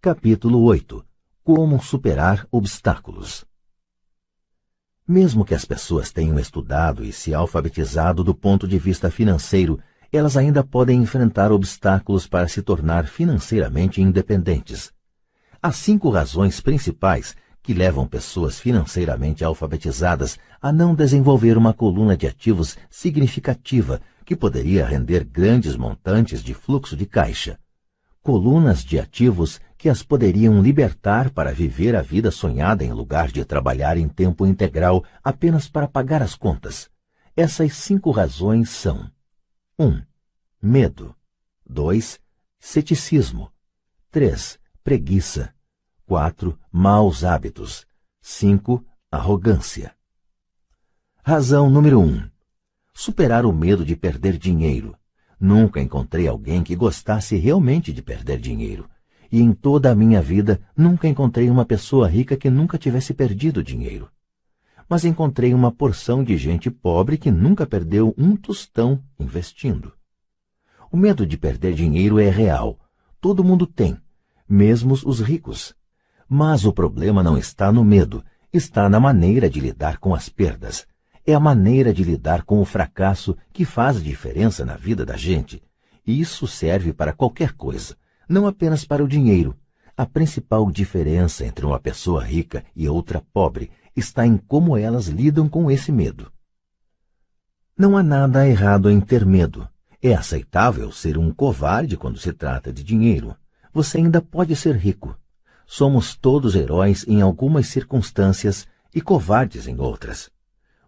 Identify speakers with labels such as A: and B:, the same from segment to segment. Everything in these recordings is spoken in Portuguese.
A: Capítulo 8. Como superar obstáculos. Mesmo que as pessoas tenham estudado e se alfabetizado do ponto de vista financeiro, elas ainda podem enfrentar obstáculos para se tornar financeiramente independentes. Há 5 razões principais que levam pessoas financeiramente alfabetizadas a não desenvolver uma coluna de ativos significativa que poderia render grandes montantes de fluxo de caixa. Colunas de ativos que as poderiam libertar para viver a vida sonhada em lugar de trabalhar em tempo integral apenas para pagar as contas. Essas 5 razões são: 1. Medo. 2. Ceticismo. 3. Preguiça. 4. Maus hábitos. 5. Arrogância. Razão número 1. Superar o medo de perder dinheiro. Nunca encontrei alguém que gostasse realmente de perder dinheiro. E em toda a minha vida, nunca encontrei uma pessoa rica que nunca tivesse perdido dinheiro. Mas encontrei uma porção de gente pobre que nunca perdeu um tostão investindo. O medo de perder dinheiro é real. Todo mundo tem, mesmo os ricos. Mas o problema não está no medo, está na maneira de lidar com as perdas. É a maneira de lidar com o fracasso que faz a diferença na vida da gente. E isso serve para qualquer coisa, não apenas para o dinheiro. A principal diferença entre uma pessoa rica e outra pobre está em como elas lidam com esse medo. Não há nada errado em ter medo. É aceitável ser um covarde quando se trata de dinheiro. Você ainda pode ser rico. Somos todos heróis em algumas circunstâncias e covardes em outras.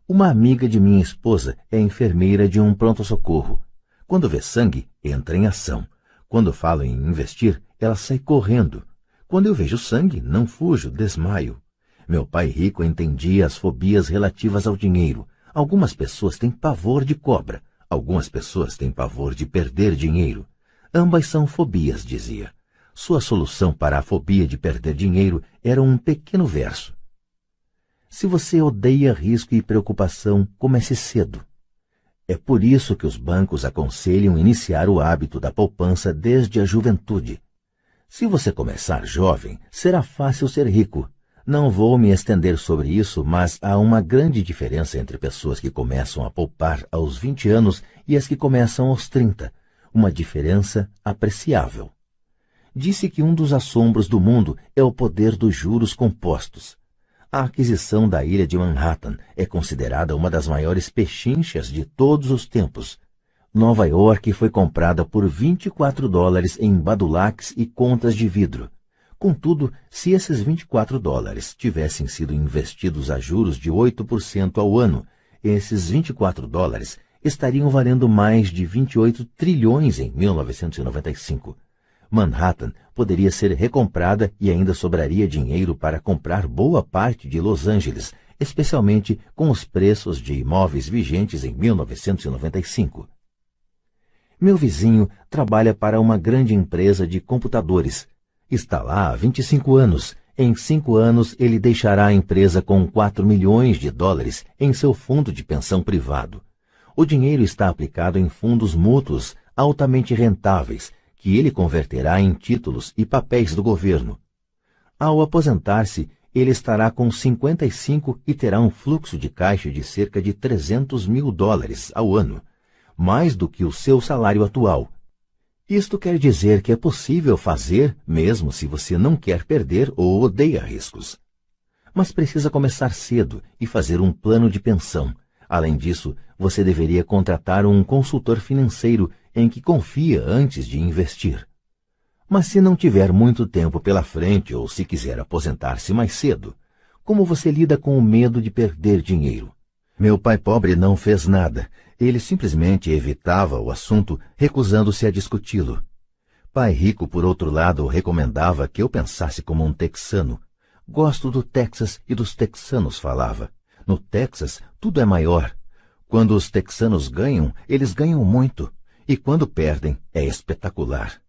A: Uma amiga de minha esposa é enfermeira de um pronto-socorro. Quando vê sangue, entra em ação. Quando falo em investir, ela sai correndo. Quando eu vejo sangue, não fujo, desmaio. Meu pai rico entendia as fobias relativas ao dinheiro. Algumas pessoas têm pavor de cobra. Algumas pessoas têm pavor de perder dinheiro. Ambas são fobias, dizia. Sua solução para a fobia de perder dinheiro era um pequeno verso. Se você odeia risco e preocupação, comece cedo. É por isso que os bancos aconselham iniciar o hábito da poupança desde a juventude. Se você começar jovem, será fácil ser rico. Não vou me estender sobre isso, mas há uma grande diferença entre pessoas que começam a poupar aos 20 anos e as que começam aos 30. Uma diferença apreciável. Disse que um dos assombros do mundo é o poder dos juros compostos. A aquisição da ilha de Manhattan é considerada uma das maiores pechinchas de todos os tempos. Nova York foi comprada por $24 em badulaques e contas de vidro. Contudo, se esses $24 tivessem sido investidos a juros de 8% ao ano, esses $24 estariam valendo mais de 28 trilhões em 1995. Manhattan poderia ser recomprada e ainda sobraria dinheiro para comprar boa parte de Los Angeles, especialmente com os preços de imóveis vigentes em 1995. Meu vizinho trabalha para uma grande empresa de computadores. Está lá há 25 anos. Em 5 anos, ele deixará a empresa com $4 milhões em seu fundo de pensão privado. O dinheiro está aplicado em fundos mútuos altamente rentáveis, que ele converterá em títulos e papéis do governo. Ao aposentar-se, ele estará com 55 e terá um fluxo de caixa de cerca de $300 mil ao ano, mais do que o seu salário atual. Isto quer dizer que é possível fazer, mesmo se você não quer perder ou odeia riscos. Mas precisa começar cedo e fazer um plano de pensão. Além disso, você deveria contratar um consultor financeiro em que confia antes de investir. Mas se não tiver muito tempo pela frente ou se quiser aposentar-se mais cedo, como você lida com o medo de perder dinheiro? Meu pai pobre não fez nada. Ele simplesmente evitava o assunto, recusando-se a discuti-lo. Pai rico, por outro lado, recomendava que eu pensasse como um texano. Gosto do Texas e dos texanos, falava. No Texas, tudo é maior. Quando os texanos ganham, eles ganham muito. E quando perdem, é espetacular.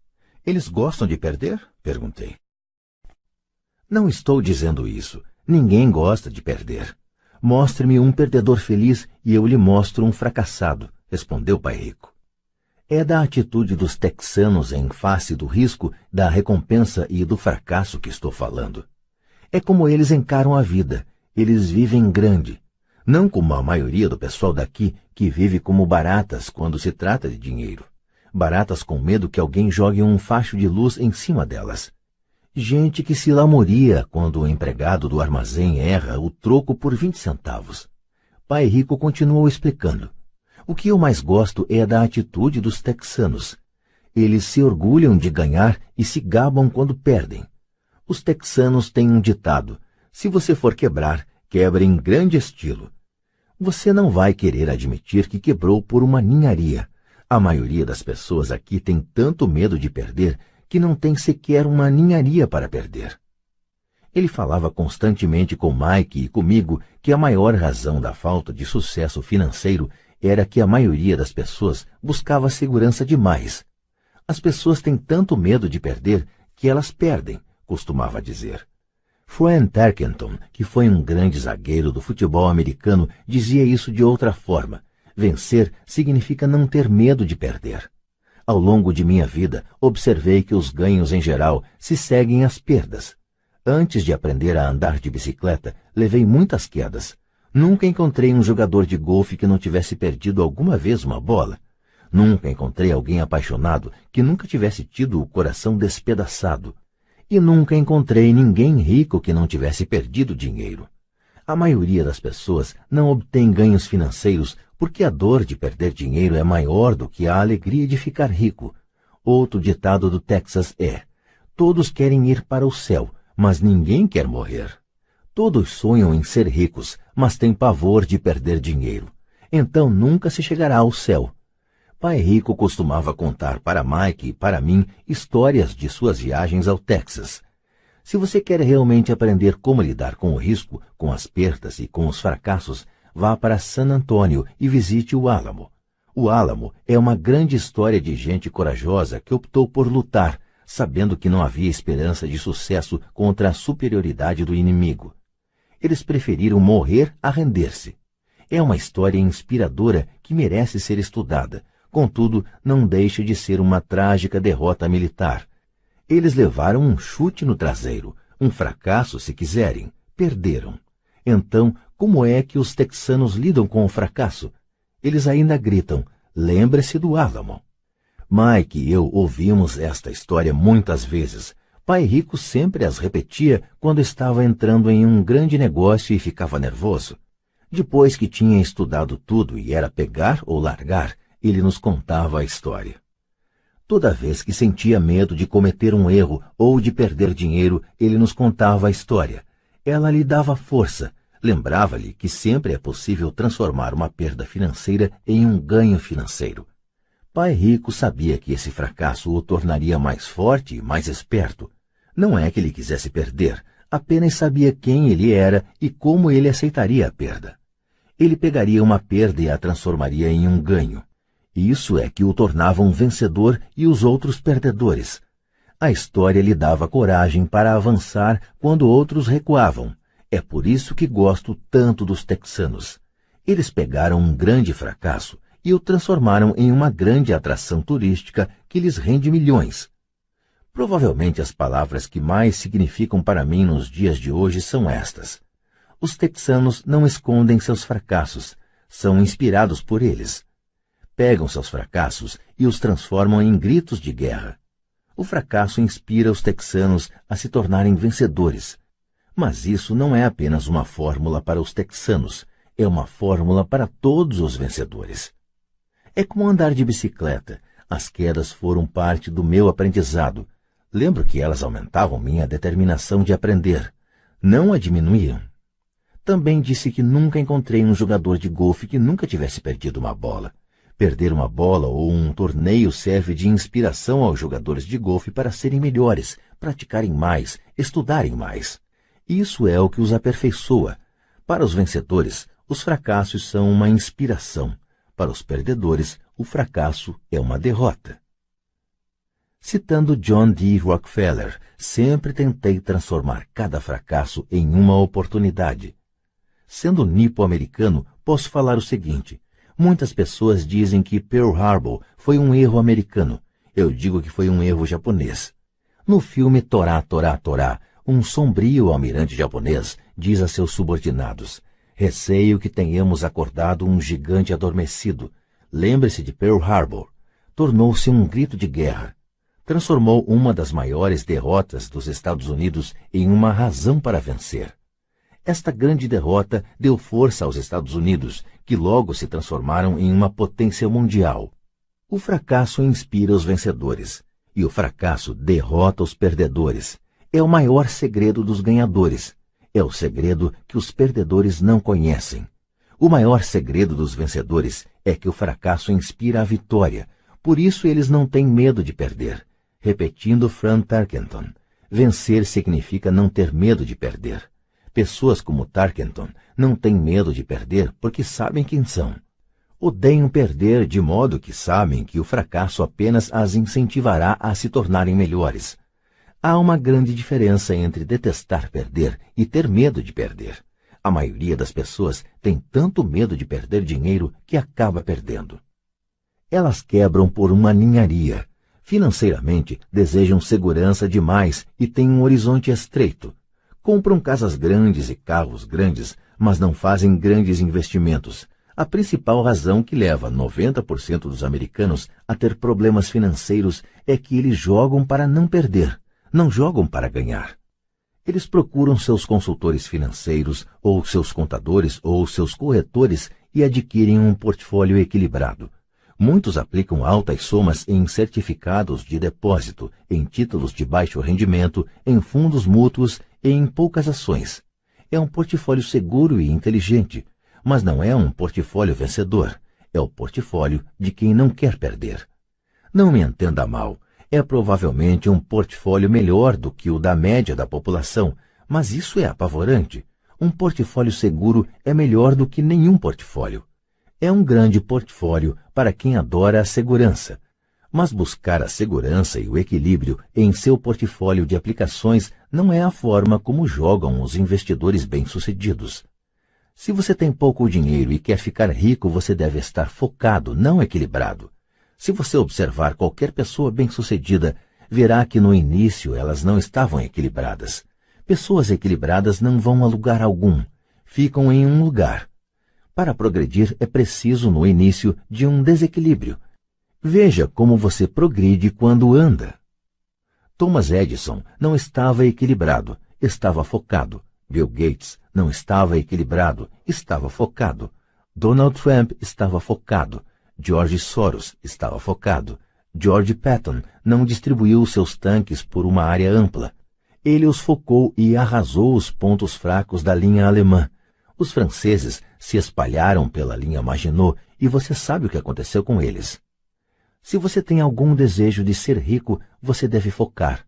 A: Eles gostam de perder? Perguntei. Não estou dizendo isso. Ninguém gosta de perder. Mostre-me um perdedor feliz e eu lhe mostro um fracassado, respondeu o pai rico. É da atitude dos texanos em face do risco, da recompensa e do fracasso que estou falando. É como eles encaram a vida. Eles vivem grande. Não como a maioria do pessoal daqui, que vive como baratas quando se trata de dinheiro. Baratas com medo que alguém jogue um facho de luz em cima delas. Gente que se lamoria quando o empregado do armazém erra o troco por 20 centavos. Pai Rico continuou explicando. O que eu mais gosto é da atitude dos texanos. Eles se orgulham de ganhar e se gabam quando perdem. Os texanos têm um ditado: se você for quebrar, quebre em grande estilo. Você não vai querer admitir que quebrou por uma ninharia. A maioria das pessoas aqui tem tanto medo de perder que não tem sequer uma ninharia para perder. Ele falava constantemente com Mike e comigo que a maior razão da falta de sucesso financeiro era que a maioria das pessoas buscava segurança demais. As pessoas têm tanto medo de perder que elas perdem, costumava dizer. Fran Tarkenton, que foi um grande zagueiro do futebol americano, dizia isso de outra forma. Vencer significa não ter medo de perder. Ao longo de minha vida, observei que os ganhos em geral se seguem às perdas. Antes de aprender a andar de bicicleta, levei muitas quedas. Nunca encontrei um jogador de golfe que não tivesse perdido alguma vez uma bola. Nunca encontrei alguém apaixonado que nunca tivesse tido o coração despedaçado. E nunca encontrei ninguém rico que não tivesse perdido dinheiro. A maioria das pessoas não obtém ganhos financeiros porque a dor de perder dinheiro é maior do que a alegria de ficar rico. Outro ditado do Texas é: todos querem ir para o céu, mas ninguém quer morrer. Todos sonham em ser ricos, mas têm pavor de perder dinheiro. Então nunca se chegará ao céu. Pai Rico costumava contar para Mike e para mim histórias de suas viagens ao Texas. Se você quer realmente aprender como lidar com o risco, com as perdas e com os fracassos, vá para San Antônio e visite o Álamo. O Álamo é uma grande história de gente corajosa que optou por lutar, sabendo que não havia esperança de sucesso contra a superioridade do inimigo. Eles preferiram morrer a render-se. É uma história inspiradora que merece ser estudada, contudo, não deixa de ser uma trágica derrota militar. Eles levaram um chute no traseiro, um fracasso se quiserem, perderam. Então, como é que os texanos lidam com o fracasso? Eles ainda gritam: lembre-se do Álamo. Mike e eu ouvimos esta história muitas vezes. Pai Rico sempre as repetia quando estava entrando em um grande negócio e ficava nervoso. Depois que tinha estudado tudo e era pegar ou largar, ele nos contava a história. Toda vez que sentia medo de cometer um erro ou de perder dinheiro, ele nos contava a história. Ela lhe dava força, lembrava-lhe que sempre é possível transformar uma perda financeira em um ganho financeiro. Pai Rico sabia que esse fracasso o tornaria mais forte e mais esperto. Não é que ele quisesse perder, apenas sabia quem ele era e como ele aceitaria a perda. Ele pegaria uma perda e a transformaria em um ganho. Isso é que o tornava um vencedor e os outros perdedores. A história lhe dava coragem para avançar quando outros recuavam. É por isso que gosto tanto dos texanos. Eles pegaram um grande fracasso e o transformaram em uma grande atração turística que lhes rende milhões. Provavelmente as palavras que mais significam para mim nos dias de hoje são estas. Os texanos não escondem seus fracassos, são inspirados por eles. Pegam seus fracassos e os transformam em gritos de guerra. O fracasso inspira os texanos a se tornarem vencedores. Mas isso não é apenas uma fórmula para os texanos, é uma fórmula para todos os vencedores. É como andar de bicicleta. As quedas foram parte do meu aprendizado. Lembro que elas aumentavam minha determinação de aprender. Não a diminuíam. Também disse que nunca encontrei um jogador de golfe que nunca tivesse perdido uma bola. Perder uma bola ou um torneio serve de inspiração aos jogadores de golfe para serem melhores, praticarem mais, estudarem mais. Isso é o que os aperfeiçoa. Para os vencedores, os fracassos são uma inspiração. Para os perdedores, o fracasso é uma derrota. Citando John D. Rockefeller, sempre tentei transformar cada fracasso em uma oportunidade. Sendo nipo-americano, posso falar o seguinte: Muitas pessoas dizem que Pearl Harbor foi um erro americano. Eu digo que foi um erro japonês. No filme Torá, Torá, Torá, um sombrio almirante japonês diz a seus subordinados: receio que tenhamos acordado um gigante adormecido. Lembre-se de Pearl Harbor. Tornou-se um grito de guerra. Transformou uma das maiores derrotas dos Estados Unidos em uma razão para vencer. Esta grande derrota deu força aos Estados Unidos, que logo se transformaram em uma potência mundial. O fracasso inspira os vencedores, e o fracasso derrota os perdedores. É o maior segredo dos ganhadores. É o segredo que os perdedores não conhecem. O maior segredo dos vencedores é que o fracasso inspira a vitória. Por isso eles não têm medo de perder. Repetindo Frank Tarkenton, vencer significa não ter medo de perder. Pessoas como Tarkenton não têm medo de perder porque sabem quem são. Odeiam perder de modo que sabem que o fracasso apenas as incentivará a se tornarem melhores. Há uma grande diferença entre detestar perder e ter medo de perder. A maioria das pessoas tem tanto medo de perder dinheiro que acaba perdendo. Elas quebram por uma ninharia. Financeiramente, desejam segurança demais e têm um horizonte estreito. Compram casas grandes e carros grandes, mas não fazem grandes investimentos. A principal razão que leva 90% dos americanos a ter problemas financeiros é que eles jogam para não perder, não jogam para ganhar. Eles procuram seus consultores financeiros, ou seus contadores, ou seus corretores e adquirem um portfólio equilibrado. Muitos aplicam altas somas em certificados de depósito, em títulos de baixo rendimento, em fundos mútuos e em poucas ações. É um portfólio seguro e inteligente, mas não é um portfólio vencedor. É o portfólio de quem não quer perder. Não me entenda mal, é provavelmente um portfólio melhor do que o da média da população, mas isso é apavorante. Um portfólio seguro é melhor do que nenhum portfólio. É um grande portfólio para quem adora a segurança. Mas buscar a segurança e o equilíbrio em seu portfólio de aplicações não é a forma como jogam os investidores bem-sucedidos. Se você tem pouco dinheiro e quer ficar rico, você deve estar focado, não equilibrado. Se você observar qualquer pessoa bem-sucedida, verá que no início elas não estavam equilibradas. Pessoas equilibradas não vão a lugar algum, ficam em um lugar. Para progredir é preciso, no início, de um desequilíbrio. Veja como você progride quando anda. Thomas Edison não estava equilibrado, estava focado. Bill Gates não estava equilibrado, estava focado. Donald Trump estava focado. George Soros estava focado. George Patton não distribuiu seus tanques por uma área ampla. Ele os focou e arrasou os pontos fracos da linha alemã. Os franceses se espalharam pela linha Maginot e você sabe o que aconteceu com eles. Se você tem algum desejo de ser rico, você deve focar.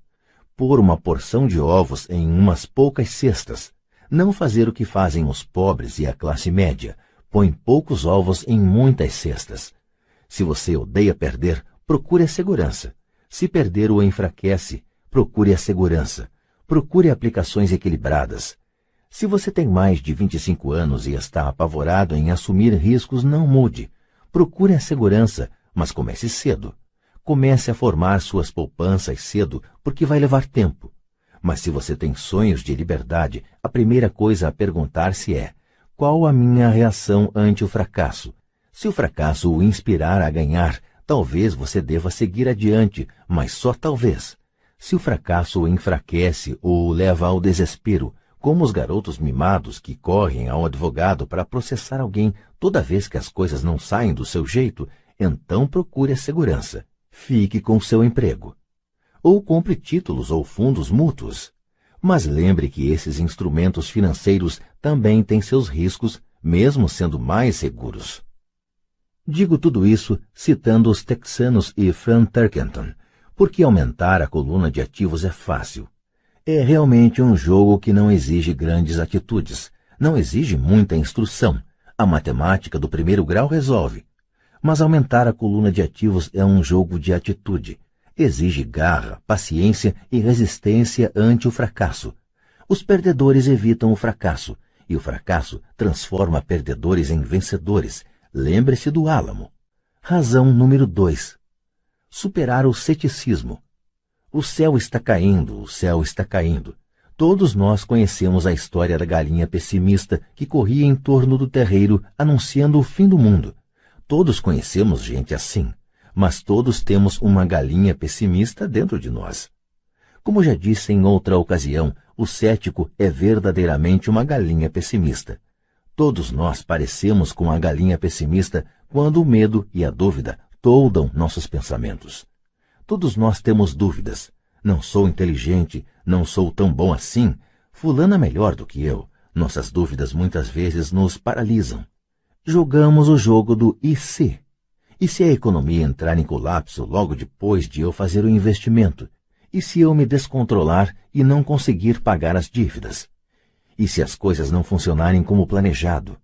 A: Pôr uma porção de ovos em umas poucas cestas. Não fazer o que fazem os pobres e a classe média. Põe poucos ovos em muitas cestas. Se você odeia perder, procure a segurança. Se perder o enfraquece, procure a segurança. Procure aplicações equilibradas. Se você tem mais de 25 anos e está apavorado em assumir riscos, não mude. Procure a segurança, mas comece cedo. Comece a formar suas poupanças cedo, porque vai levar tempo. Mas se você tem sonhos de liberdade, a primeira coisa a perguntar-se é: qual a minha reação ante o fracasso? Se o fracasso o inspirar a ganhar, talvez você deva seguir adiante, mas só talvez. Se o fracasso o enfraquece ou o leva ao desespero, como os garotos mimados que correm ao advogado para processar alguém toda vez que as coisas não saem do seu jeito, então procure a segurança. Fique com seu emprego. Ou compre títulos ou fundos mútuos. Mas lembre que esses instrumentos financeiros também têm seus riscos, mesmo sendo mais seguros. Digo tudo isso citando os texanos e Frank Tarkenton, porque aumentar a coluna de ativos é fácil. É realmente um jogo que não exige grandes atitudes, não exige muita instrução. A matemática do primeiro grau resolve. Mas aumentar a coluna de ativos é um jogo de atitude. Exige garra, paciência e resistência ante o fracasso. Os perdedores evitam o fracasso, e o fracasso transforma perdedores em vencedores. Lembre-se do álamo. Razão número 2. Superar o ceticismo. O céu está caindo, o céu está caindo. Todos nós conhecemos a história da galinha pessimista que corria em torno do terreiro anunciando o fim do mundo. Todos conhecemos gente assim, mas todos temos uma galinha pessimista dentro de nós. Como já disse em outra ocasião, o cético é verdadeiramente uma galinha pessimista. Todos nós parecemos com a galinha pessimista quando o medo e a dúvida toldam nossos pensamentos. Todos nós temos dúvidas. Não sou inteligente, não sou tão bom assim, fulano é melhor do que eu. Nossas dúvidas muitas vezes nos paralisam. Jogamos o jogo do e se? E se a economia entrar em colapso logo depois de eu fazer o investimento? E se eu me descontrolar e não conseguir pagar as dívidas? E se as coisas não funcionarem como planejado?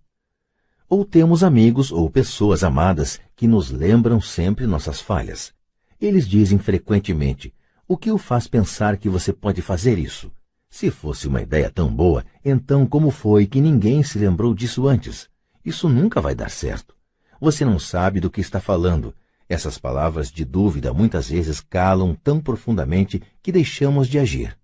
A: Ou temos amigos ou pessoas amadas que nos lembram sempre nossas falhas. Eles dizem frequentemente: o que o faz pensar que você pode fazer isso? Se fosse uma ideia tão boa, então como foi que ninguém se lembrou disso antes? Isso nunca vai dar certo. Você não sabe do que está falando. Essas palavras de dúvida muitas vezes calam tão profundamente que deixamos de agir.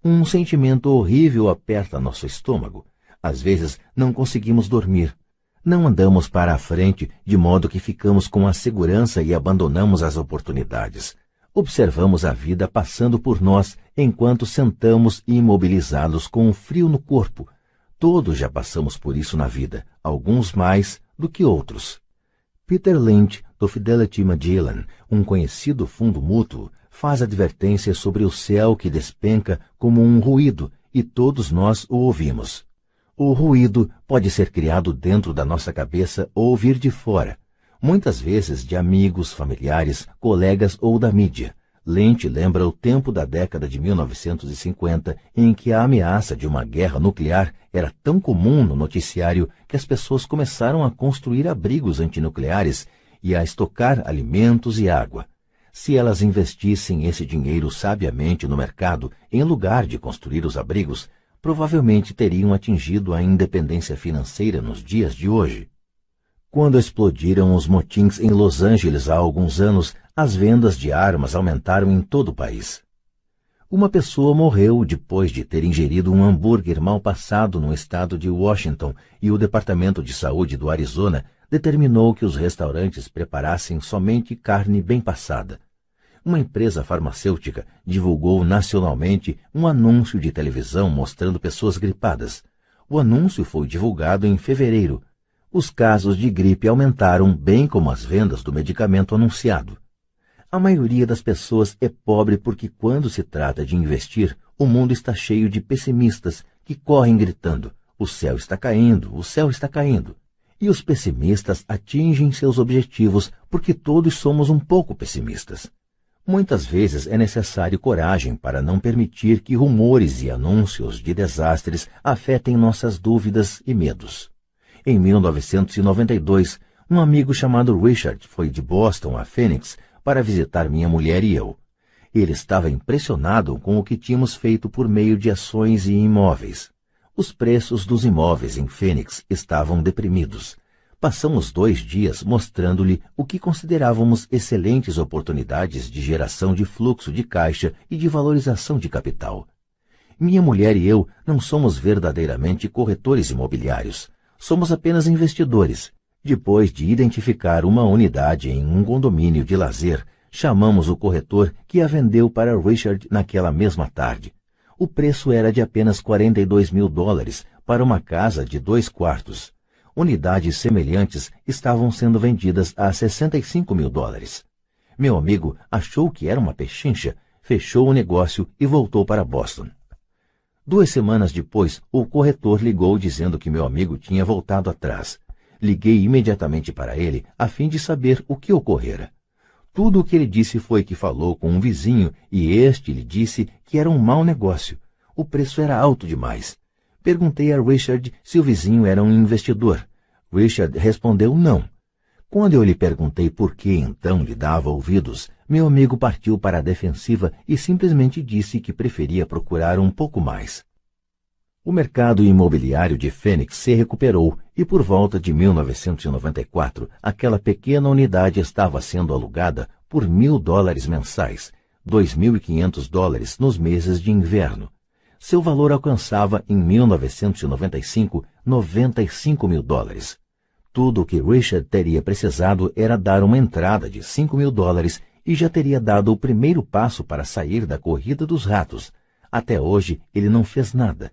A: Um sentimento horrível aperta nosso estômago. Às vezes não conseguimos dormir. Não andamos para a frente, de modo que ficamos com a segurança e abandonamos as oportunidades. Observamos a vida passando por nós enquanto sentamos imobilizados com um frio no corpo. Todos já passamos por isso na vida, alguns mais do que outros. Peter Lynch, do Fidelity Magellan, um conhecido fundo mútuo, faz advertência sobre o céu que despenca como um ruído, e todos nós o ouvimos. O ruído pode ser criado dentro da nossa cabeça ou vir de fora, muitas vezes de amigos, familiares, colegas ou da mídia. Lynch lembra o tempo da década de 1950, em que a ameaça de uma guerra nuclear era tão comum no noticiário que as pessoas começaram a construir abrigos antinucleares e a estocar alimentos e água. Se elas investissem esse dinheiro sabiamente no mercado, em lugar de construir os abrigos, provavelmente teriam atingido a independência financeira nos dias de hoje. Quando explodiram os motins em Los Angeles há alguns anos, as vendas de armas aumentaram em todo o país. Uma pessoa morreu depois de ter ingerido um hambúrguer mal passado no estado de Washington e o Departamento de Saúde do Arizona determinou que os restaurantes preparassem somente carne bem passada. Uma empresa farmacêutica divulgou nacionalmente um anúncio de televisão mostrando pessoas gripadas. O anúncio foi divulgado em fevereiro. Os casos de gripe aumentaram, bem como as vendas do medicamento anunciado. A maioria das pessoas é pobre porque, quando se trata de investir, o mundo está cheio de pessimistas que correm gritando: o céu está caindo, o céu está caindo. E os pessimistas atingem seus objetivos porque todos somos um pouco pessimistas. Muitas vezes é necessário coragem para não permitir que rumores e anúncios de desastres afetem nossas dúvidas e medos. Em 1992, um amigo chamado Richard foi de Boston a Phoenix para visitar minha mulher e eu. Ele estava impressionado com o que tínhamos feito por meio de ações e imóveis. Os preços dos imóveis em Phoenix estavam deprimidos. Passamos 2 dias mostrando-lhe o que considerávamos excelentes oportunidades de geração de fluxo de caixa e de valorização de capital. Minha mulher e eu não somos verdadeiramente corretores imobiliários. Somos apenas investidores. Depois de identificar uma unidade em um condomínio de lazer, chamamos o corretor que a vendeu para Richard naquela mesma tarde. O preço era de apenas $42.000 para uma casa de 2 quartos. Unidades semelhantes estavam sendo vendidas a $65.000. Meu amigo achou que era uma pechincha, fechou o negócio e voltou para Boston. 2 semanas depois, o corretor ligou dizendo que meu amigo tinha voltado atrás. Liguei imediatamente para ele, a fim de saber o que ocorrera. Tudo o que ele disse foi que falou com um vizinho e este lhe disse que era um mau negócio. O preço era alto demais. Perguntei a Richard se o vizinho era um investidor. Richard respondeu não. Quando eu lhe perguntei por que então lhe dava ouvidos, meu amigo partiu para a defensiva e simplesmente disse que preferia procurar um pouco mais. O mercado imobiliário de Phoenix se recuperou e por volta de 1994, aquela pequena unidade estava sendo alugada por $1.000 mensais, $2.500 nos meses de inverno. Seu valor alcançava, em 1995, $95 mil. Tudo o que Richard teria precisado era dar uma entrada de $5 mil e já teria dado o primeiro passo para sair da corrida dos ratos. Até hoje, ele não fez nada.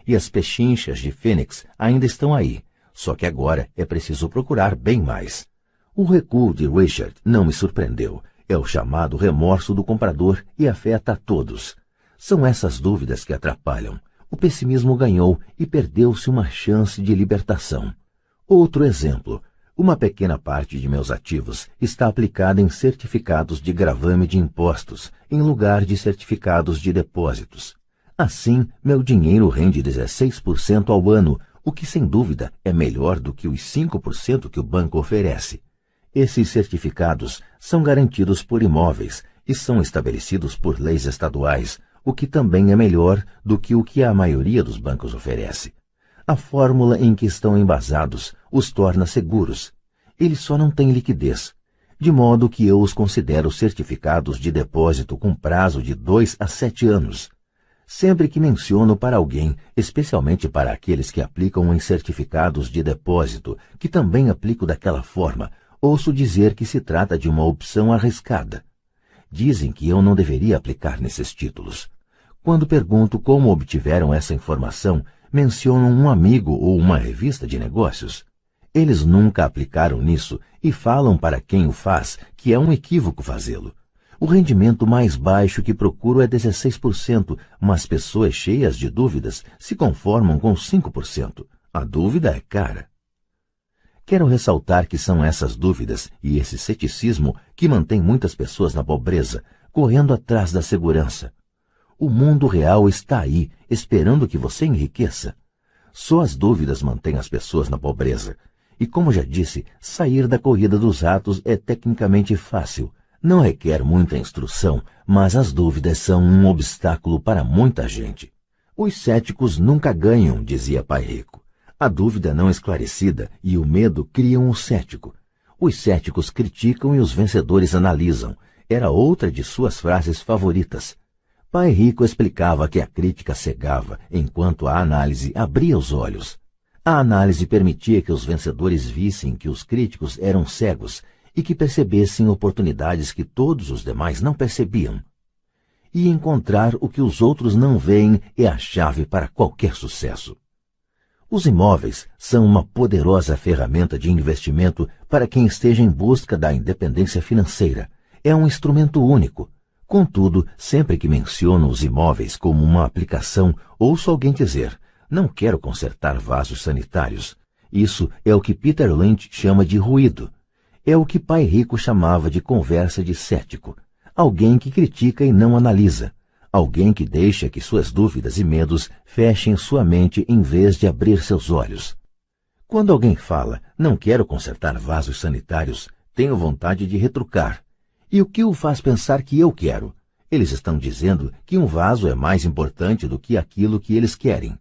A: E as pechinchas de Phoenix ainda estão aí, só que agora é preciso procurar bem mais. O recuo de Richard não me surpreendeu. É o chamado remorso do comprador e afeta a todos. São essas dúvidas que atrapalham. O pessimismo ganhou e perdeu-se uma chance de libertação. Outro exemplo. Uma pequena parte de meus ativos está aplicada em certificados de gravame de impostos, em lugar de certificados de depósitos. Assim, meu dinheiro rende 16% ao ano, o que sem dúvida é melhor do que os 5% que o banco oferece. Esses certificados são garantidos por imóveis e são estabelecidos por leis estaduais, o que também é melhor do que o que a maioria dos bancos oferece. A fórmula em que estão embasados os torna seguros. Eles só não têm liquidez, de modo que eu os considero certificados de depósito com prazo de 2 a 7 anos. Sempre que menciono para alguém, especialmente para aqueles que aplicam em certificados de depósito, que também aplico daquela forma, ouço dizer que se trata de uma opção arriscada. Dizem que eu não deveria aplicar nesses títulos. Quando pergunto como obtiveram essa informação, mencionam um amigo ou uma revista de negócios. Eles nunca aplicaram nisso e falam para quem o faz que é um equívoco fazê-lo. O rendimento mais baixo que procuro é 16%, mas pessoas cheias de dúvidas se conformam com 5%. A dúvida é cara. Quero ressaltar que são essas dúvidas e esse ceticismo que mantém muitas pessoas na pobreza, correndo atrás da segurança. O mundo real está aí, esperando que você enriqueça. Só as dúvidas mantêm as pessoas na pobreza. E como já disse, sair da corrida dos ratos é tecnicamente fácil. Não requer muita instrução, mas as dúvidas são um obstáculo para muita gente. Os céticos nunca ganham, dizia Pai Rico. A dúvida não esclarecida e o medo criam o cético. Os céticos criticam e os vencedores analisam. Era outra de suas frases favoritas. Pai Rico explicava que a crítica cegava, enquanto a análise abria os olhos. A análise permitia que os vencedores vissem que os críticos eram cegos e que percebessem oportunidades que todos os demais não percebiam. E encontrar o que os outros não veem é a chave para qualquer sucesso. Os imóveis são uma poderosa ferramenta de investimento para quem esteja em busca da independência financeira. É um instrumento único. Contudo, sempre que menciono os imóveis como uma aplicação, ouço alguém dizer: não quero consertar vasos sanitários. Isso é o que Peter Lynch chama de ruído. É o que Pai Rico chamava de conversa de cético. Alguém que critica e não analisa. Alguém que deixa que suas dúvidas e medos fechem sua mente em vez de abrir seus olhos. Quando alguém fala, não quero consertar vasos sanitários, tenho vontade de retrucar. E o que o faz pensar que eu quero? Eles estão dizendo que um vaso é mais importante do que aquilo que eles querem.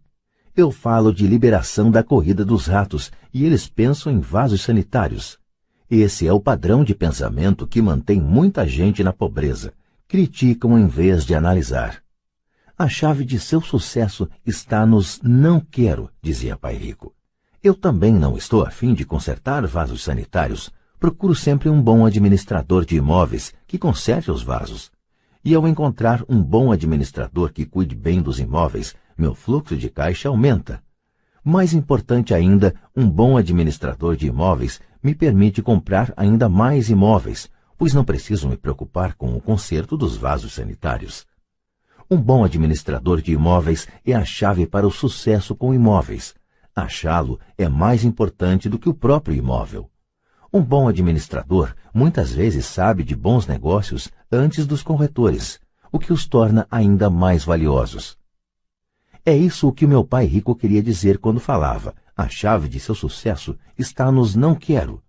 A: Eu falo de liberação da corrida dos ratos e eles pensam em vasos sanitários. Esse é o padrão de pensamento que mantém muita gente na pobreza. Criticam em vez de analisar. A chave de seu sucesso está nos não quero, dizia Pai Rico. Eu também não estou a fim de consertar vasos sanitários. Procuro sempre um bom administrador de imóveis que conserte os vasos. E ao encontrar um bom administrador que cuide bem dos imóveis, meu fluxo de caixa aumenta. Mais importante ainda, um bom administrador de imóveis me permite comprar ainda mais imóveis, pois não preciso me preocupar com o conserto dos vasos sanitários. Um bom administrador de imóveis é a chave para o sucesso com imóveis. Achá-lo é mais importante do que o próprio imóvel. Um bom administrador muitas vezes sabe de bons negócios antes dos corretores, o que os torna ainda mais valiosos. É isso o que meu pai rico queria dizer quando falava: a chave de seu sucesso está nos não quero.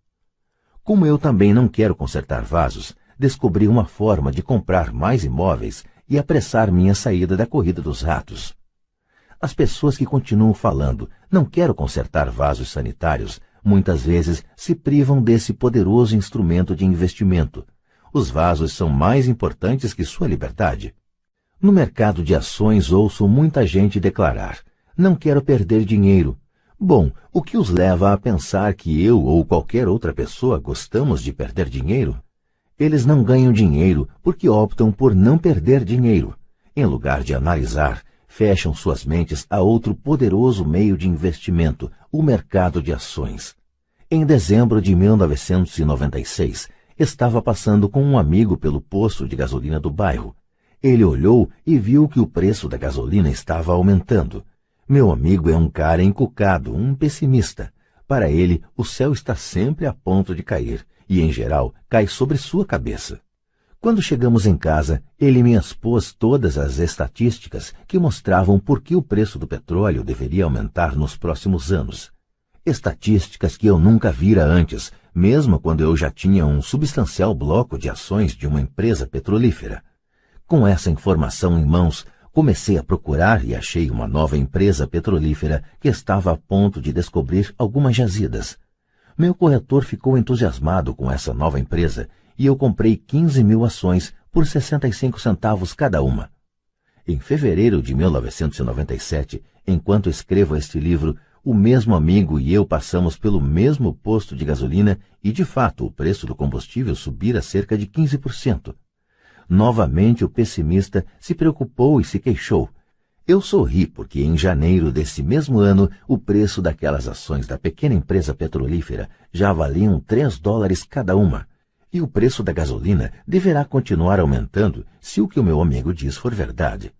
A: Como eu também não quero consertar vasos, descobri uma forma de comprar mais imóveis e apressar minha saída da corrida dos ratos. As pessoas que continuam falando, não quero consertar vasos sanitários, muitas vezes se privam desse poderoso instrumento de investimento. Os vasos são mais importantes que sua liberdade. No mercado de ações ouço muita gente declarar: não quero perder dinheiro. Bom, o que os leva a pensar que eu ou qualquer outra pessoa gostamos de perder dinheiro? Eles não ganham dinheiro porque optam por não perder dinheiro. Em lugar de analisar, fecham suas mentes a outro poderoso meio de investimento, o mercado de ações. Em dezembro de 1996, estava passando com um amigo pelo posto de gasolina do bairro. Ele olhou e viu que o preço da gasolina estava aumentando. Meu amigo é um cara encucado, um pessimista. Para ele, o céu está sempre a ponto de cair, e em geral, cai sobre sua cabeça. Quando chegamos em casa, ele me expôs todas as estatísticas que mostravam por que o preço do petróleo deveria aumentar nos próximos anos. Estatísticas que eu nunca vira antes, mesmo quando eu já tinha um substancial bloco de ações de uma empresa petrolífera. Com essa informação em mãos, comecei a procurar e achei uma nova empresa petrolífera que estava a ponto de descobrir algumas jazidas. Meu corretor ficou entusiasmado com essa nova empresa e eu comprei 15.000 ações por 65 centavos cada uma. Em fevereiro de 1997, enquanto escrevo este livro, o mesmo amigo e eu passamos pelo mesmo posto de gasolina e, de fato, o preço do combustível subira cerca de 15%. Novamente o pessimista se preocupou e se queixou. Eu sorri porque em janeiro desse mesmo ano o preço daquelas ações da pequena empresa petrolífera já valiam $3 cada uma. E o preço da gasolina deverá continuar aumentando se o que o meu amigo diz for verdade.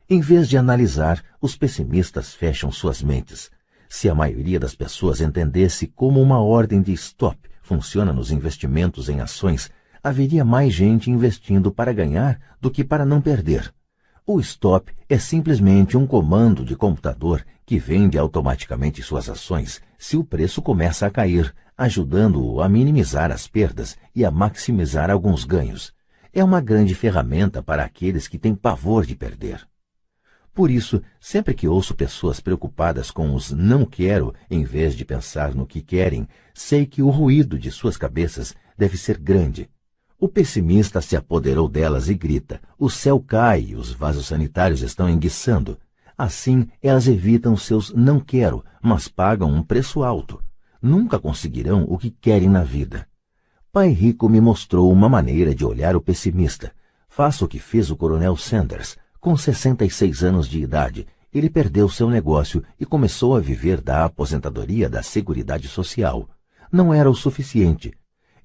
A: Em vez de analisar, os pessimistas fecham suas mentes. Se a maioria das pessoas entendesse como uma ordem de stop funciona nos investimentos em ações, haveria mais gente investindo para ganhar do que para não perder. O stop é simplesmente um comando de computador que vende automaticamente suas ações se o preço começa a cair, ajudando-o a minimizar as perdas e a maximizar alguns ganhos. É uma grande ferramenta para aqueles que têm pavor de perder. Por isso, sempre que ouço pessoas preocupadas com os não quero em vez de pensar no que querem, sei que o ruído de suas cabeças deve ser grande. O pessimista se apoderou delas e grita: o céu cai e os vasos sanitários estão enguiçando. Assim, elas evitam seus não quero, mas pagam um preço alto. Nunca conseguirão o que querem na vida. Pai Rico me mostrou uma maneira de olhar o pessimista. Faça o que fez o Coronel Sanders. Com 66 anos de idade, ele perdeu seu negócio e começou a viver da aposentadoria da Seguridade Social. Não era o suficiente.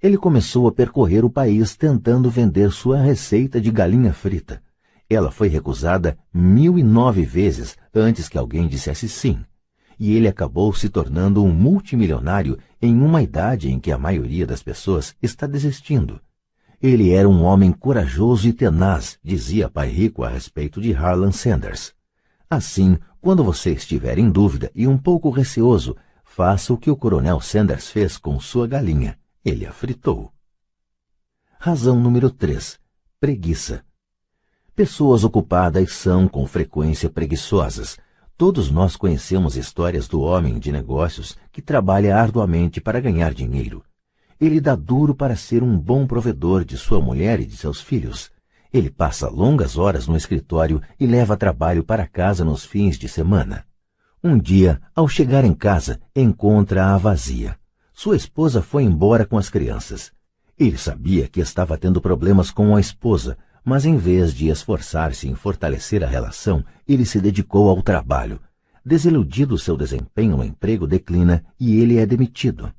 A: Ele começou a percorrer o país tentando vender sua receita de galinha frita. Ela foi recusada 1.009 vezes antes que alguém dissesse sim. E ele acabou se tornando um multimilionário em uma idade em que a maioria das pessoas está desistindo. Ele era um homem corajoso e tenaz, dizia Pai Rico a respeito de Harlan Sanders. Assim, quando você estiver em dúvida e um pouco receoso, faça o que o Coronel Sanders fez com sua galinha. Ele a fritou. Razão número 3. Preguiça. Pessoas ocupadas são, com frequência, preguiçosas. Todos nós conhecemos histórias do homem de negócios que trabalha arduamente para ganhar dinheiro. Ele dá duro para ser um bom provedor de sua mulher e de seus filhos. Ele passa longas horas no escritório e leva trabalho para casa nos fins de semana. Um dia, ao chegar em casa, encontra-a vazia. Sua esposa foi embora com as crianças. Ele sabia que estava tendo problemas com a esposa, mas em vez de esforçar-se em fortalecer a relação, ele se dedicou ao trabalho. Desiludido, seu desempenho no emprego declina e ele é demitido.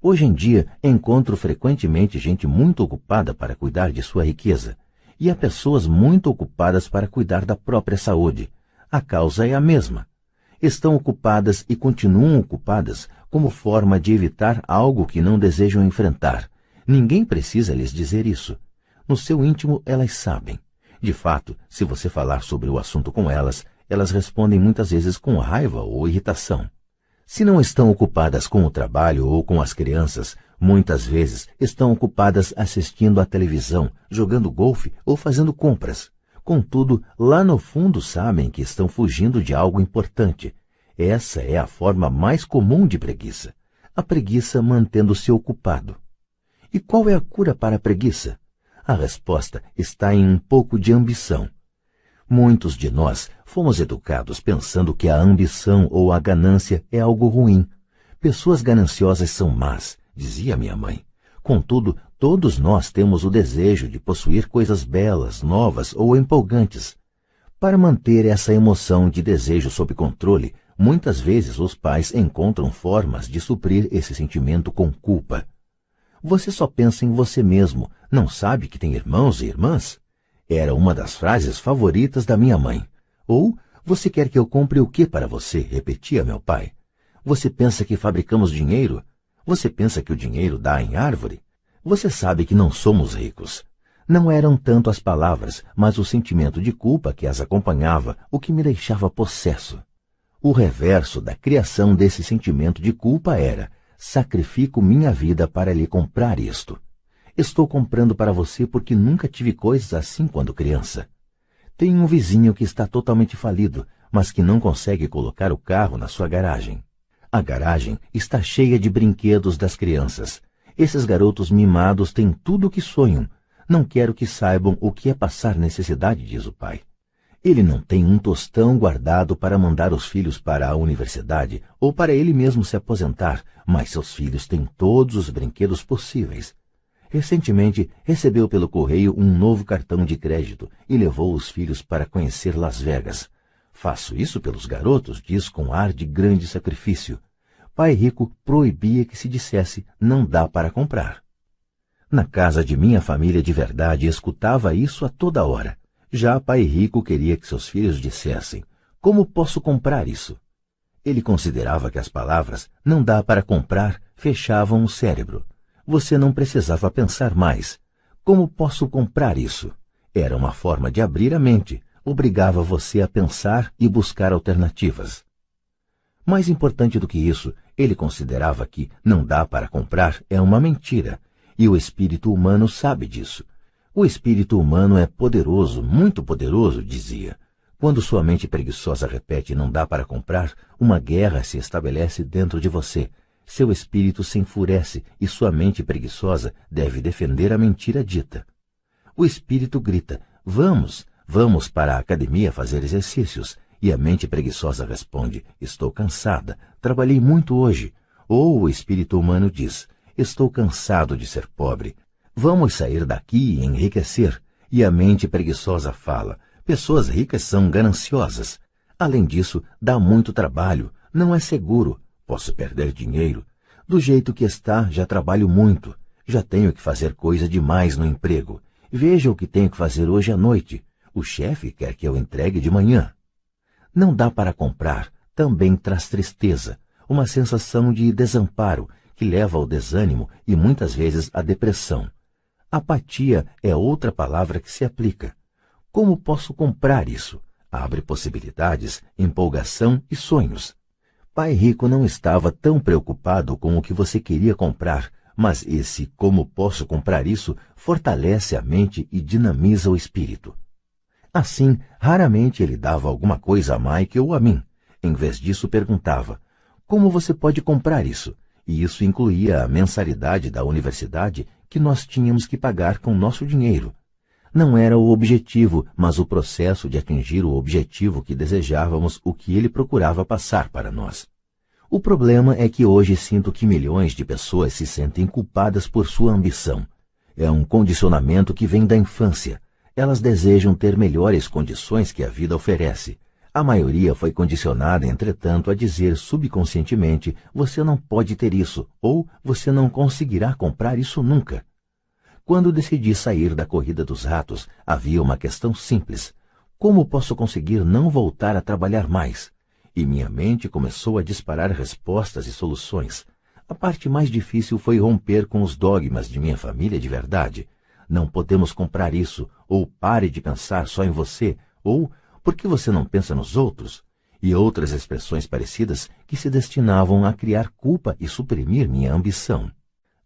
A: Hoje em dia, encontro frequentemente gente muito ocupada para cuidar de sua riqueza, e há pessoas muito ocupadas para cuidar da própria saúde. A causa é a mesma. Estão ocupadas e continuam ocupadas como forma de evitar algo que não desejam enfrentar. Ninguém precisa lhes dizer isso. No seu íntimo, elas sabem. De fato, se você falar sobre o assunto com elas, elas respondem muitas vezes com raiva ou irritação. Se não estão ocupadas com o trabalho ou com as crianças, muitas vezes estão ocupadas assistindo à televisão, jogando golfe ou fazendo compras. Contudo, lá no fundo sabem que estão fugindo de algo importante. Essa é a forma mais comum de preguiça. A preguiça mantendo-se ocupado. E qual é a cura para a preguiça? A resposta está em um pouco de ambição. Muitos de nós fomos educados pensando que a ambição ou a ganância é algo ruim. Pessoas gananciosas são más, dizia minha mãe. Contudo, todos nós temos o desejo de possuir coisas belas, novas ou empolgantes. Para manter essa emoção de desejo sob controle, muitas vezes os pais encontram formas de suprir esse sentimento com culpa. Você só pensa em você mesmo, não sabe que tem irmãos e irmãs? Era uma das frases favoritas da minha mãe. Ou, você quer que eu compre o que para você? Repetia meu pai. Você pensa que fabricamos dinheiro? Você pensa que o dinheiro dá em árvore? Você sabe que não somos ricos. Não eram tanto as palavras, mas o sentimento de culpa que as acompanhava, o que me deixava possesso. O reverso da criação desse sentimento de culpa era: sacrifico minha vida para lhe comprar isto. Estou comprando para você porque nunca tive coisas assim quando criança. Tenho um vizinho que está totalmente falido, mas que não consegue colocar o carro na sua garagem. A garagem está cheia de brinquedos das crianças. Esses garotos mimados têm tudo o que sonham. Não quero que saibam o que é passar necessidade, diz o pai. Ele não tem um tostão guardado para mandar os filhos para a universidade ou para ele mesmo se aposentar, mas seus filhos têm todos os brinquedos possíveis. Recentemente, recebeu pelo correio um novo cartão de crédito e levou os filhos para conhecer Las Vegas. Faço isso pelos garotos, diz com ar de grande sacrifício. Pai rico proibia que se dissesse: não dá para comprar. Na casa de minha família de verdade escutava isso a toda hora. Já pai rico queria que seus filhos dissessem: como posso comprar isso? Ele considerava que as palavras não dá para comprar fechavam o cérebro. Você não precisava pensar mais. Como posso comprar isso? Era uma forma de abrir a mente, obrigava você a pensar e buscar alternativas. Mais importante do que isso, ele considerava que não dá para comprar é uma mentira, e o espírito humano sabe disso. O espírito humano é poderoso, muito poderoso, dizia. Quando sua mente preguiçosa repete não dá para comprar, uma guerra se estabelece dentro de você. Seu espírito se enfurece e sua mente preguiçosa deve defender a mentira dita. O espírito grita: vamos, vamos para a academia fazer exercícios. E a mente preguiçosa responde: estou cansada, trabalhei muito hoje. Ou o espírito humano diz: estou cansado de ser pobre. Vamos sair daqui e enriquecer. E a mente preguiçosa fala: pessoas ricas são gananciosas. Além disso, dá muito trabalho, não é seguro. Posso perder dinheiro. Do jeito que está, já trabalho muito. Já tenho que fazer coisa demais no emprego. Veja o que tenho que fazer hoje à noite. O chefe quer que eu entregue de manhã. Não dá para comprar. Também traz tristeza, uma sensação de desamparo que leva ao desânimo e muitas vezes à depressão. Apatia é outra palavra que se aplica. Como posso comprar isso? Abre possibilidades, empolgação e sonhos. Pai rico não estava tão preocupado com o que você queria comprar, mas esse como posso comprar isso fortalece a mente e dinamiza o espírito. Assim, raramente ele dava alguma coisa a Mike ou a mim. Em vez disso, perguntava: como você pode comprar isso? E isso incluía a mensalidade da universidade que nós tínhamos que pagar com nosso dinheiro. Não era o objetivo, mas o processo de atingir o objetivo que desejávamos, o que ele procurava passar para nós. O problema é que hoje sinto que milhões de pessoas se sentem culpadas por sua ambição. É um condicionamento que vem da infância. Elas desejam ter melhores condições que a vida oferece. A maioria foi condicionada, entretanto, a dizer subconscientemente: você não pode ter isso, ou você não conseguirá comprar isso nunca. Quando decidi sair da corrida dos ratos, havia uma questão simples: como posso conseguir não voltar a trabalhar mais? E minha mente começou a disparar respostas e soluções. A parte mais difícil foi romper com os dogmas de minha família de verdade. Não podemos comprar isso, ou pare de pensar só em você, ou por que você não pensa nos outros? E outras expressões parecidas que se destinavam a criar culpa e suprimir minha ambição.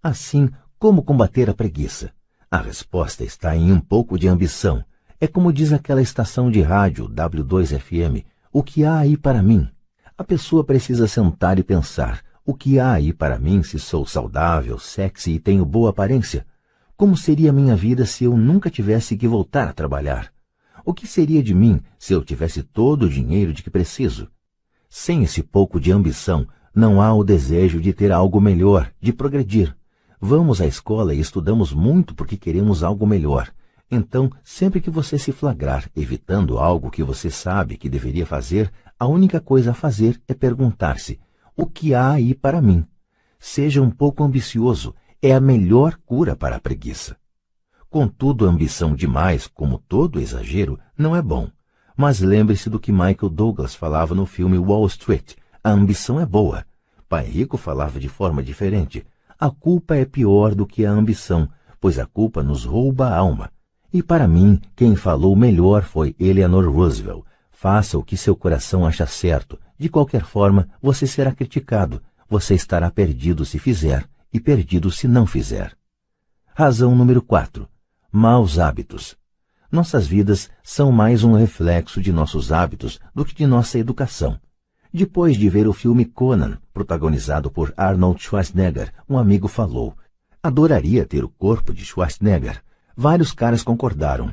A: Assim, como combater a preguiça? A resposta está em um pouco de ambição. É como diz aquela estação de rádio W2FM, o que há aí para mim? A pessoa precisa sentar e pensar, o que há aí para mim se sou saudável, sexy e tenho boa aparência? Como seria minha vida se eu nunca tivesse que voltar a trabalhar? O que seria de mim se eu tivesse todo o dinheiro de que preciso? Sem esse pouco de ambição, não há o desejo de ter algo melhor, de progredir. Vamos à escola e estudamos muito porque queremos algo melhor. Então, sempre que você se flagrar evitando algo que você sabe que deveria fazer, a única coisa a fazer é perguntar-se, o que há aí para mim? Seja um pouco ambicioso, é a melhor cura para a preguiça. Contudo, a ambição demais, como todo exagero, não é bom. Mas lembre-se do que Michael Douglas falava no filme Wall Street. A ambição é boa. Pai Rico falava de forma diferente. A culpa é pior do que a ambição, pois a culpa nos rouba a alma. E para mim, quem falou melhor foi Eleanor Roosevelt. Faça o que seu coração acha certo. De qualquer forma, você será criticado. Você estará perdido se fizer e perdido se não fizer. Razão número 4. Maus hábitos. Nossas vidas são mais um reflexo de nossos hábitos do que de nossa educação. Depois de ver o filme Conan, protagonizado por Arnold Schwarzenegger, um amigo falou: adoraria ter o corpo de Schwarzenegger. Vários caras concordaram.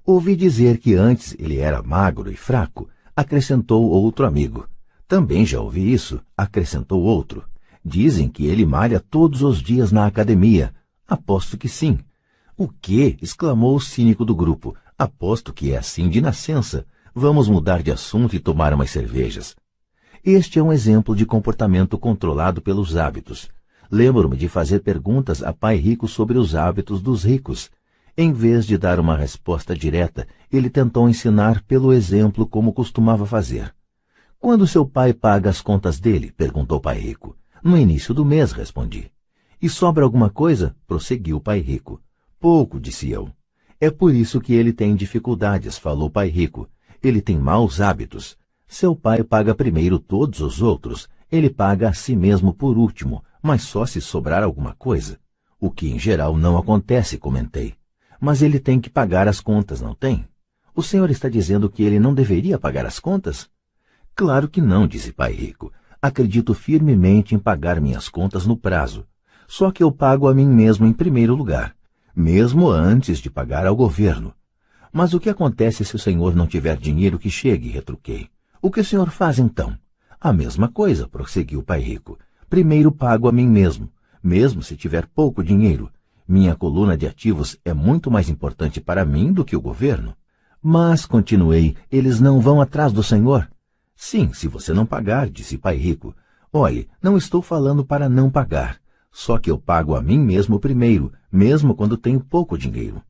A: Ouvi dizer que antes ele era magro e fraco, acrescentou outro amigo. Também já ouvi isso, acrescentou outro. Dizem que ele malha todos os dias na academia. Aposto que sim. O quê? Exclamou o cínico do grupo. Aposto que é assim de nascença. Vamos mudar de assunto e tomar umas cervejas. Este é um exemplo de comportamento controlado pelos hábitos. Lembro-me de fazer perguntas a Pai Rico sobre os hábitos dos ricos. Em vez de dar uma resposta direta, ele tentou ensinar pelo exemplo como costumava fazer. Quando seu pai paga as contas dele? Perguntou Pai Rico. No início do mês, respondi. E sobra alguma coisa? Prosseguiu Pai Rico. Pouco, disse eu. É por isso que ele tem dificuldades, falou Pai Rico. Ele tem maus hábitos. Seu pai paga primeiro todos os outros. Ele paga a si mesmo por último, mas só se sobrar alguma coisa. O que em geral não acontece, comentei. Mas ele tem que pagar as contas, não tem? O senhor está dizendo que ele não deveria pagar as contas? Claro que não, disse Pai Rico. Acredito firmemente em pagar minhas contas no prazo. Só que eu pago a mim mesmo em primeiro lugar, mesmo antes de pagar ao governo. Mas o que acontece se o senhor não tiver dinheiro que chegue? Retruquei. O que o senhor faz então? A mesma coisa, prosseguiu Pai Rico. Primeiro pago a mim mesmo, mesmo se tiver pouco dinheiro. Minha coluna de ativos é muito mais importante para mim do que o governo. Mas, continuei, eles não vão atrás do senhor? Sim, se você não pagar, disse Pai Rico. Olhe, não estou falando para não pagar. Só que eu pago a mim mesmo primeiro, mesmo quando tenho pouco dinheiro.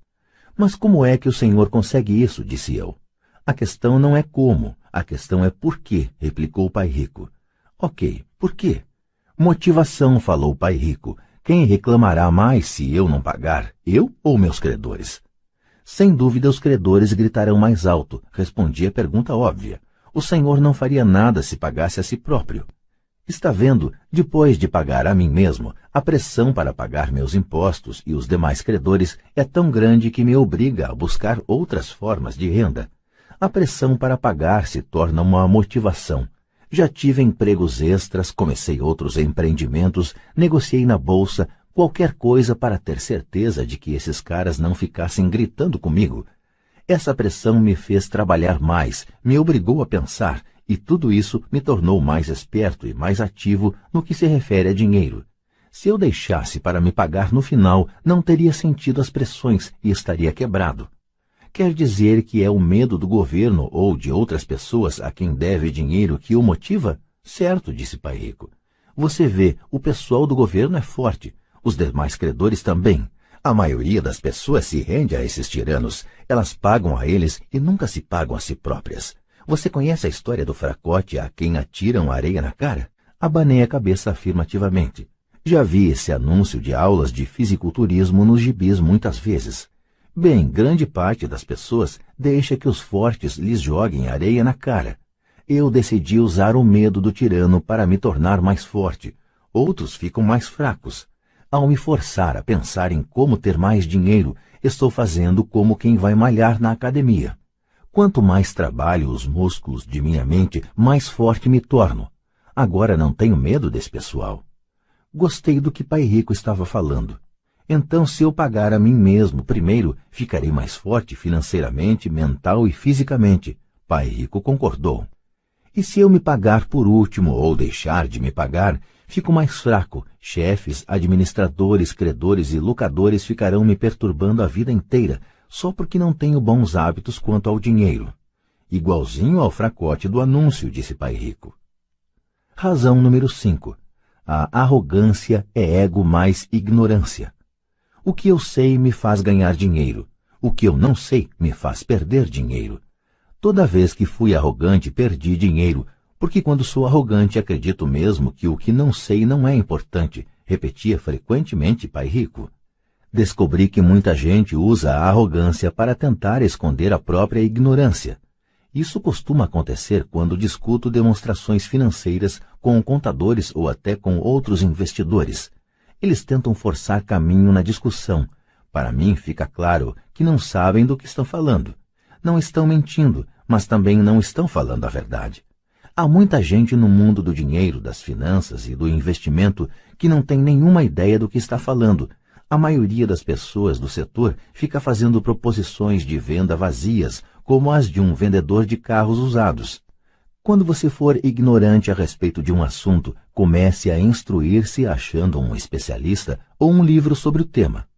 A: Mas como é que o senhor consegue isso? Disse eu. A questão não é como, a questão é por quê, replicou Pai Rico. Ok, por quê? Motivação, falou Pai Rico. Quem reclamará mais se eu não pagar, eu ou meus credores? Sem dúvida os credores gritarão mais alto, respondi a pergunta óbvia. O senhor não faria nada se pagasse a si próprio. Está vendo, depois de pagar a mim mesmo, a pressão para pagar meus impostos e os demais credores é tão grande que me obriga a buscar outras formas de renda. A pressão para pagar se torna uma motivação. Já tive empregos extras, comecei outros empreendimentos, negociei na bolsa, qualquer coisa para ter certeza de que esses caras não ficassem gritando comigo. Essa pressão me fez trabalhar mais, me obrigou a pensar, e tudo isso me tornou mais esperto e mais ativo no que se refere a dinheiro. Se eu deixasse para me pagar no final, não teria sentido as pressões e estaria quebrado. Quer dizer que é o medo do governo ou de outras pessoas a quem deve dinheiro que o motiva? Certo, disse Pai Rico. Você vê, o pessoal do governo é forte, os demais credores também. A maioria das pessoas se rende a esses tiranos, elas pagam a eles e nunca se pagam a si próprias. Você conhece a história do fracote a quem atiram areia na cara? Abanei a cabeça afirmativamente. Já vi esse anúncio de aulas de fisiculturismo nos gibis muitas vezes. Bem, grande parte das pessoas deixa que os fortes lhes joguem areia na cara. Eu decidi usar o medo do tirano para me tornar mais forte. Outros ficam mais fracos. Ao me forçar a pensar em como ter mais dinheiro, estou fazendo como quem vai malhar na academia. Quanto mais trabalho os músculos de minha mente, mais forte me torno. Agora não tenho medo desse pessoal. Gostei do que Pai Rico estava falando. Então, se eu pagar a mim mesmo primeiro, ficarei mais forte financeiramente, mental e fisicamente. Pai Rico concordou. E se eu me pagar por último ou deixar de me pagar, fico mais fraco. Chefes, administradores, credores e locadores ficarão me perturbando a vida inteira, só porque não tenho bons hábitos quanto ao dinheiro. Igualzinho ao fracote do anúncio, disse Pai Rico. Razão número 5. A arrogância é ego mais ignorância. O que eu sei me faz ganhar dinheiro. O que eu não sei me faz perder dinheiro. Toda vez que fui arrogante, perdi dinheiro, porque quando sou arrogante acredito mesmo que o que não sei não é importante, repetia frequentemente Pai Rico. Descobri que muita gente usa a arrogância para tentar esconder a própria ignorância. Isso costuma acontecer quando discuto demonstrações financeiras com contadores ou até com outros investidores. Eles tentam forçar caminho na discussão. Para mim fica claro que não sabem do que estão falando. Não estão mentindo, mas também não estão falando a verdade. Há muita gente no mundo do dinheiro, das finanças e do investimento que não tem nenhuma ideia do que está falando. A maioria das pessoas do setor fica fazendo proposições de venda vazias, como as de um vendedor de carros usados. Quando você for ignorante a respeito de um assunto, comece a instruir-se achando um especialista ou um livro sobre o tema.